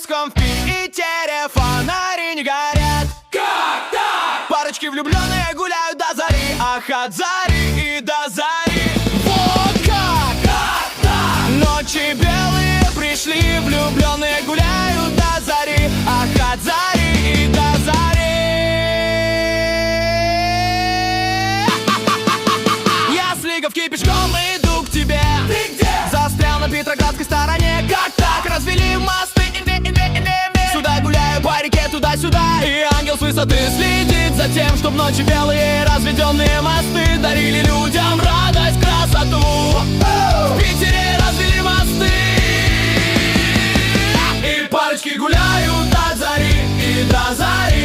Московском, в Питере фонари не горят. Как так? Парочки влюбленные гуляют до зари, ах, от зари и до зари. Вот как так? Ночи белые пришли, влюбленные гуляют до зари, ах, от зари и до зари. Я с Лиговки пешком иду к тебе. Ты где? Застрял на Петроградской стороне. Как так? Развели мосты. Сюда гуляю по реке, туда-сюда. И ангел с высоты следит за тем, чтоб ночи белые разведенные мосты дарили людям радость, красоту. В Питере развели мосты, и парочки гуляют до зари и до зари.